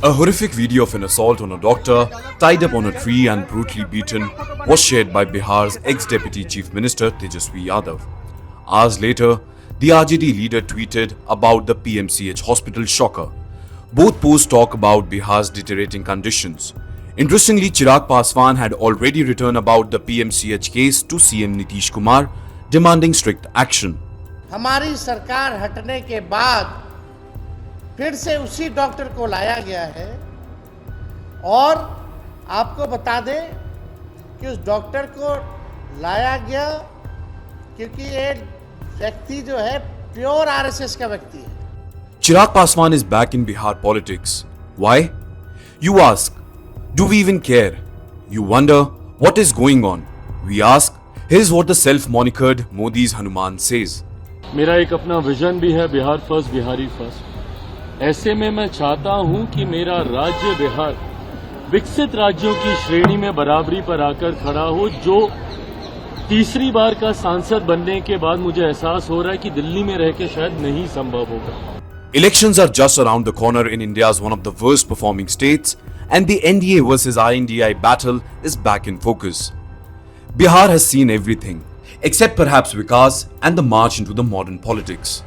A horrific video of an assault on a doctor tied up on a tree and brutally beaten was shared by Bihar's ex-Deputy Chief Minister Tejaswi Yadav. Hours later, the RJD leader tweeted about the PMCH hospital shocker. Both posts talk about Bihar's deteriorating conditions. Interestingly, Chirag Paswan had already written about the PMCH case to CM Nitish Kumar, demanding strict action. हमारी सरकार हटने के बाद फिर से उसी doctor को लाया गया है और आपको बता दें कि उस डॉक्टर को लाया गया क्योंकि ये व्यक्ति जो है प्योर आरएसएस का व्यक्ति है. Chirag Paswan is back in Bihar politics. Why? You ask, do we even care? You wonder what is going on. We ask, here's what the self-monikered Modi's Hanuman says. मेरा एक अपना vision भी है, Bihar first, Bihari first. ऐसे में मैं चाहता हूं कि मेरा राज्य बिहार विकसित राज्यों की श्रेणी में बराबरी पर आकर खड़ा हो. जो तीसरी बार का सांसद बनने के बाद मुझे एहसास हो रहा है कि दिल्ली में रह के शायद नहीं संभव होगा. Elections are just around the corner in India's one of the worst performing states, and the NDA versus INDI battle is back in focus. Bihar has seen everything, except perhaps Vikas and the march into the modern politics.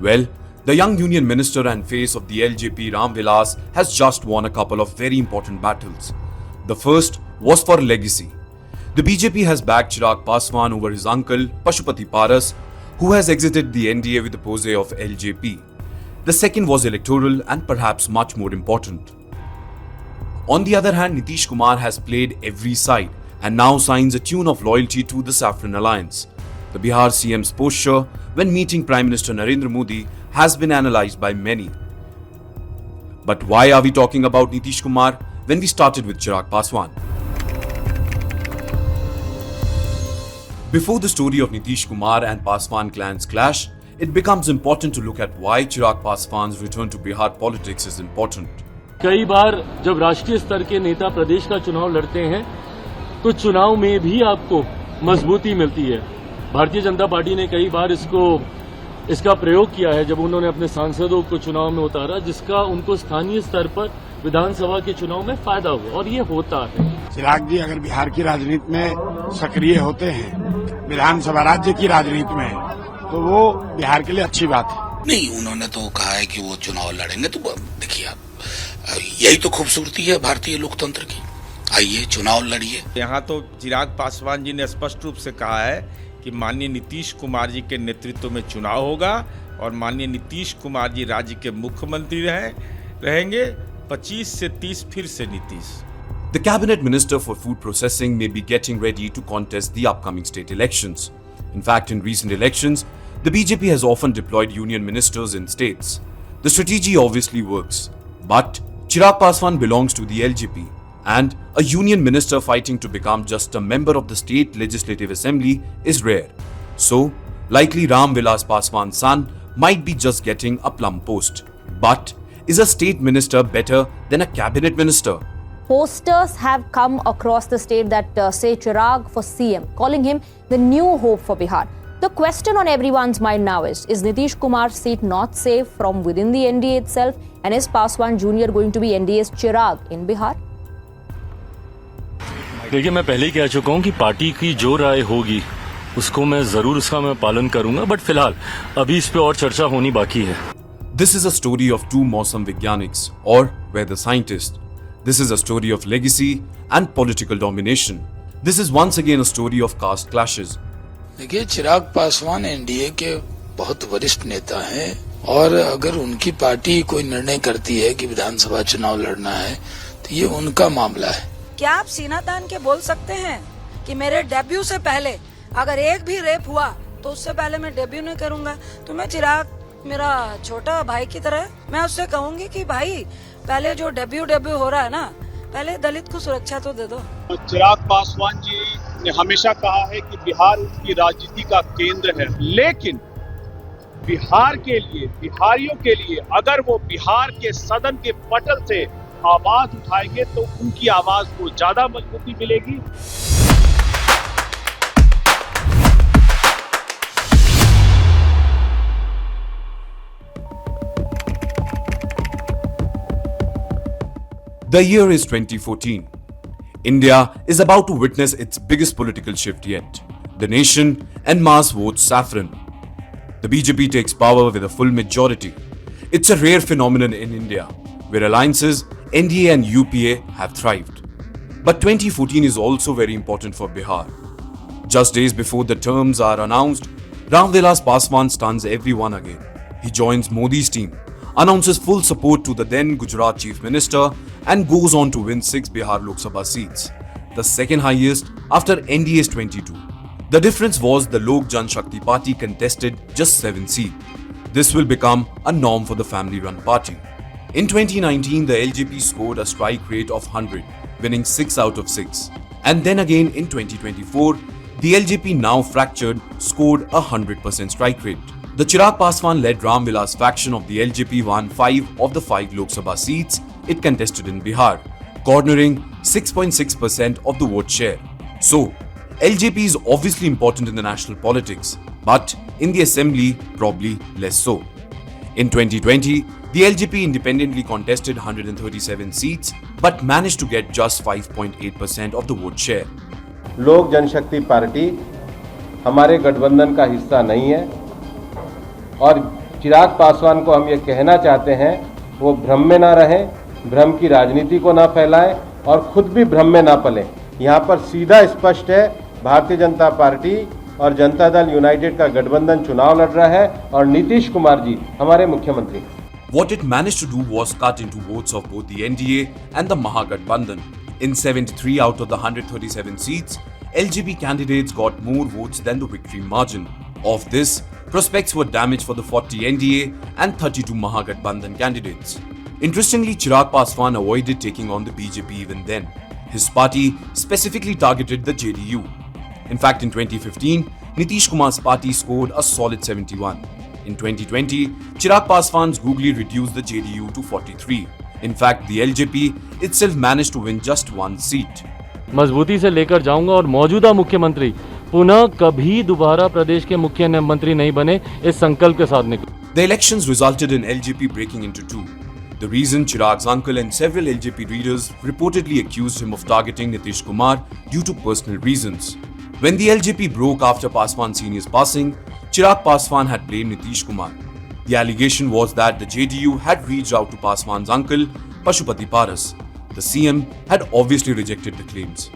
Well, the young union minister and face of the LJP Ram Vilas has just won a couple of very important battles. The first was for legacy. The BJP has backed Chirag Paswan over his uncle Pashupati Paras, who has exited the NDA with the pose of LJP. The second was electoral and perhaps much more important. On the other hand, Nitish Kumar has played every side and now signs a tune of loyalty to the Saffron Alliance. The Bihar CM's posture when meeting Prime Minister Narendra Modi has been analysed by many. But why are we talking about Nitish Kumar when we started with Chirag Paswan? Before the story of Nitish Kumar and Paswan clans clash, it becomes important to look at why Chirag Paswan's return to Bihar politics is important. कई बार जब राष्ट्रीय स्तर के नेता प्रदेश का चुनाव लड़ते हैं तो चुनाव में भी आपको मजबूती मिलती है. भारतीय जनता पार्टी ने कई बार इसका प्रयोग किया है जब उन्होंने अपने सांसदों को चुनाव में उतारा, जिसका उनको स्थानीय स्तर पर विधानसभा के चुनाव में फायदा हुआ, और ये होता है. चिराग जी अगर बिहार की राजनीति में सक्रिय होते हैं, विधानसभा राज्य की राजनीति में, तो वो बिहार के लिए अच्छी बात है. नहीं, उन्होंने तो कहा है कि वो चुनाव लड़ेंगे. तो देखिए आप, यही तो खूबसूरती है भारतीय लोकतंत्र की. आइए चुनाव लड़िए. यहाँ तो चिराग पासवान जी ने स्पष्ट रूप से कहा है कि माननीय नीतीश कुमार जी के नेतृत्व में चुनाव होगा और माननीय नीतीश कुमार जी राज्य के मुख्यमंत्री रहेंगे. 25 से 30 फिर से Nitish. The cabinet minister for food processing may be getting ready to contest the upcoming state elections. In fact, in recent elections, the BJP has often deployed union ministers in states. The strategy obviously works, but Chirag Paswan belongs to the LJP, and a union minister fighting to become just a member of the state legislative assembly is rare. So, likely Ram Vilas Paswan's son might be just getting a plum post. But is a state minister better than a cabinet minister? Posters have come across the state that say Chirag for CM, calling him the new hope for Bihar. The question on everyone's mind now is Nitish Kumar's seat not safe from within the NDA itself, and is Paswan Jr. going to be NDA's Chirag in Bihar? देखिए, मैं पहले ही कह चुका हूं कि party की जो राय होगी उसको मैं जरूर उसका मैं पालन करूंगा, बट फिलहाल अभी इस पे और चर्चा होनी बाकी है. This is a story of two Mausam Vigyaniks, or weather scientists. This is a story of legacy and political domination. This is once again a story of caste clashes. देखिए, चिराग पासवान एनडीए के बहुत वरिष्ठ नेता हैं, और अगर उनकी पार्टी कोई निर्णय करती है कि विधानसभा चुनाव लड़ना है तो ये उनका मामला है. क्या आप सीना तान के बोल सकते हैं कि मेरे डेब्यू से पहले अगर एक भी रेप हुआ तो उससे पहले मैं डेब्यू नहीं करूंगा? तो मैं चिराग मेरा छोटा भाई की तरह मैं उससे कहूंगी कि भाई पहले जो डेब्यू हो रहा है ना, पहले दलित को सुरक्षा तो दे दो. चिराग पासवान जी ने हमेशा कहा है कि बिहार उनकी राजनीति का केंद्र है, लेकिन बिहार के लिए, बिहारियों के लिए अगर वो बिहार के सदन के पटल से आवाज उठाएंगे तो उनकी आवाज को ज्यादा मजबूती मिलेगी. The year is 2014. India is about to witness its biggest political shift yet. The nation en masse votes saffron. The BJP takes power with a full majority. It's a rare phenomenon in India, where alliances, NDA and UPA have thrived. But 2014 is also very important for Bihar. Just days before the terms are announced, Ram Vilas Paswan stuns everyone again. He joins Modi's team, announces full support to the then Gujarat Chief Minister and goes on to win 6 Bihar Lok Sabha seats, the second highest after NDA's 22. The difference was the Lok Jan Shakti Party contested just 7 seats. This will become a norm for the family-run party. In 2019, the LJP scored a strike rate of 100, winning 6 out of 6. And then again in 2024, the LJP, now fractured, scored a 100% strike rate. The Chirag Paswan-led Ram Vilas faction of the LJP won 5 of the 5 Lok Sabha seats it contested in Bihar, cornering 6.6% of the vote share. So, LJP is obviously important in the national politics, but in the assembly, probably less so. In 2020, the LJP independently contested 137 seats but managed to get just 5.8% of the vote share. लोक जनशक्ति party हमारे गठबंधन का हिस्सा नहीं है और चिराग पासवान को हम ये कहना चाहते हैं वो भ्रम में ना रहें, भ्रम की राजनीति को ना फैलाएं और खुद भी भ्रम में ना पलें। यहाँ पर सीधा स्पष्ट है, भारतीय जनता पार्टी और जनता दल यूनाइटेड का गठबंधन चुनाव लड़ रहा है और नीतीश कुमार जी हमारे मुख्यमंत्री। What it managed to do was cut into votes of both the NDA and the Mahagathbandhan. In 73 out of the 137 seats, LJP candidates got more votes than the victory margin. Of this, prospects were damaged for the 40 NDA and 32 Mahagathbandhan candidates. Interestingly, Chirag Paswan avoided taking on the BJP even then. His party specifically targeted the JDU. In fact, in 2015, Nitish Kumar's party scored a solid 71. In 2020, Chirag Paswan's googly reduced the JDU to 43. In fact, the LJP itself managed to win just 1 seat. मजबूती से लेकर जाऊंगा और मौजूदा मुख्यमंत्री पुनः कभी दोबारा प्रदेश के मुख्य मंत्री नहीं बने, इस संकल्प के साथ निकले। The elections resulted in LJP breaking into two. The reason Chirag's uncle and several LJP leaders reportedly accused him of targeting Nitish Kumar due to personal reasons. When the LJP broke after Paswan Senior's passing, Chirag Paswan had blamed Nitish Kumar. The allegation was that the JDU had reached out to Paswan's uncle, Pashupati Paras. The CM had obviously rejected the claims.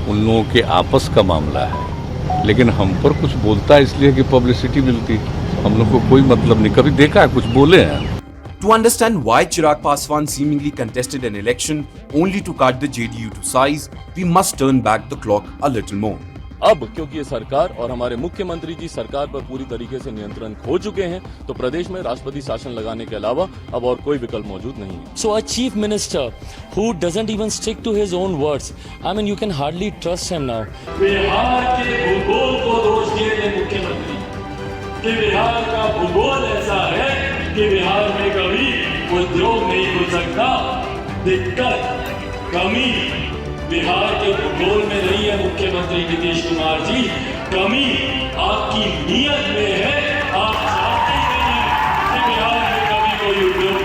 उन लोगों के आपस का मामला है, लेकिन हम पर कुछ बोलता है इसलिए कि पब्लिसिटी मिलती, हम लोग को कोई मतलब नहीं, कभी देखा है कुछ बोले हैं। To understand why Chirag Paswan seemingly contested an election only to cut the JDU to size, we must turn back the clock a little more. अब क्योंकि ये सरकार और हमारे मुख्यमंत्री जी सरकार पर पूरी तरीके से नियंत्रण खो चुके हैं, तो प्रदेश में राष्ट्रपति शासन लगाने के अलावा अब और कोई विकल्प मौजूद नहीं है। So a chief minister who doesn't even stick to his own words, I mean you can hardly trust him now. Bihar के भूगोल को दोष दिए थे मुख्यमंत्री कि बिहार का भूगोल ऐसा है कि बिहार में कभी उद्योग नहीं खुल सकता। दिक्कत, कमी बिहार के भूगोल में नहीं है मुख्यमंत्री नीतीश कुमार जी, कमी आपकी नीयत में है। आप चाहते नहीं हैं कि बिहार में कभी कोई उद्योग।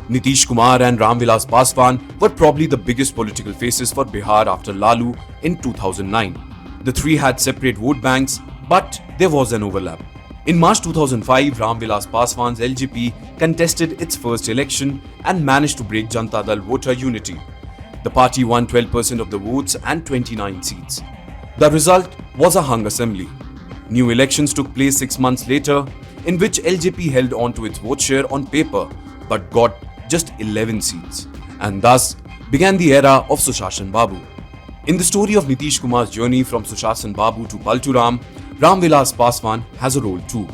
Nitish Kumar and Ram Vilas Paswan were probably the biggest political faces for Bihar after Lalu in 2009. The three had separate vote banks, but there was an overlap. In March 2005, Ram Vilas Paswan's LJP contested its first election and managed to break Janata Dal voter unity. The party won 12% of the votes and 29 seats. The result was a hung assembly. New elections took place 6 months later, in which LJP held on to its vote share on paper but got just 11 seats, and thus began the era of Sushashan Babu. In the story of Nitish Kumar's journey from Sushashan Babu to Palturam, Ram Vilas Paswan has a role too.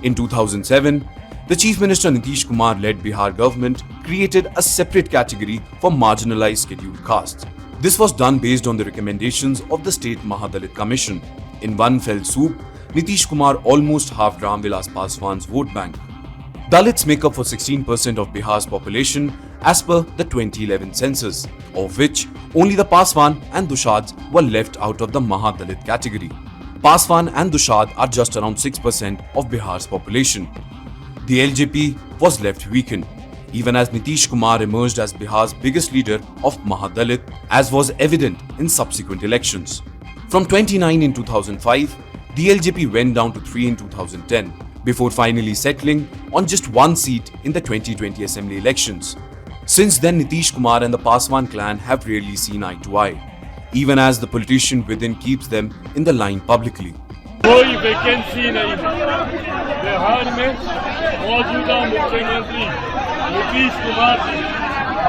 In 2007, the Chief Minister Nitish Kumar led Bihar government created a separate category for marginalized scheduled castes. This was done based on the recommendations of the State Mahadalit Commission. In one fell swoop, Nitish Kumar almost halved Ram Vilas Paswan's vote bank. Dalits make up for 16% of Bihar's population as per the 2011 census, of which only the Paswan and Dushads were left out of the Mahadalit category. Paswan and Dushad are just around 6% of Bihar's population. The LJP was left weakened. even as Nitish Kumar emerged as Bihar's biggest leader of Mahadalit, as was evident in subsequent elections. From 29 in 2005, the LJP went down to 3 in 2010, before finally settling on just one seat in the 2020 assembly elections. Since then, Nitish Kumar and the Paswan clan have rarely seen eye to eye, even as the politician within keeps them in the line publicly. कोई vacancy नहीं है बिहार में। मौजूदा मुख्यमंत्री नीतीश कुमार जी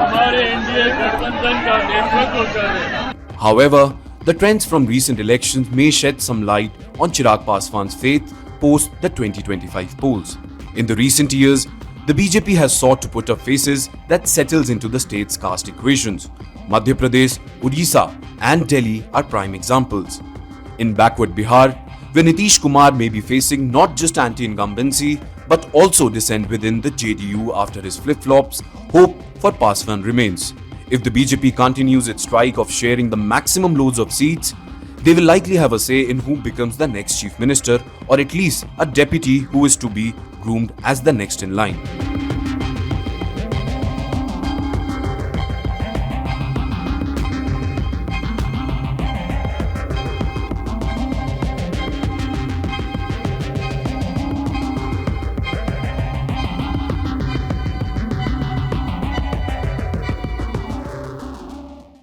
हमारे NDA गठबंधन का नेतृत्व कर रहे हैं। However, the trends from recent elections may shed some light on Chirag Paswan's faith post the 2025 polls. In the recent years, the BJP has sought to put up faces that settles into the state's caste equations. Madhya Pradesh, Odisha and Delhi are prime examples. In backward Bihar, where Nitish Kumar may be facing not just anti-incumbency but also dissent within the JDU after his flip-flops, hope for Paswan remains. If the BJP continues its strike of sharing the maximum loads of seats, they will likely have a say in who becomes the next chief minister or at least a deputy who is to be groomed as the next in line.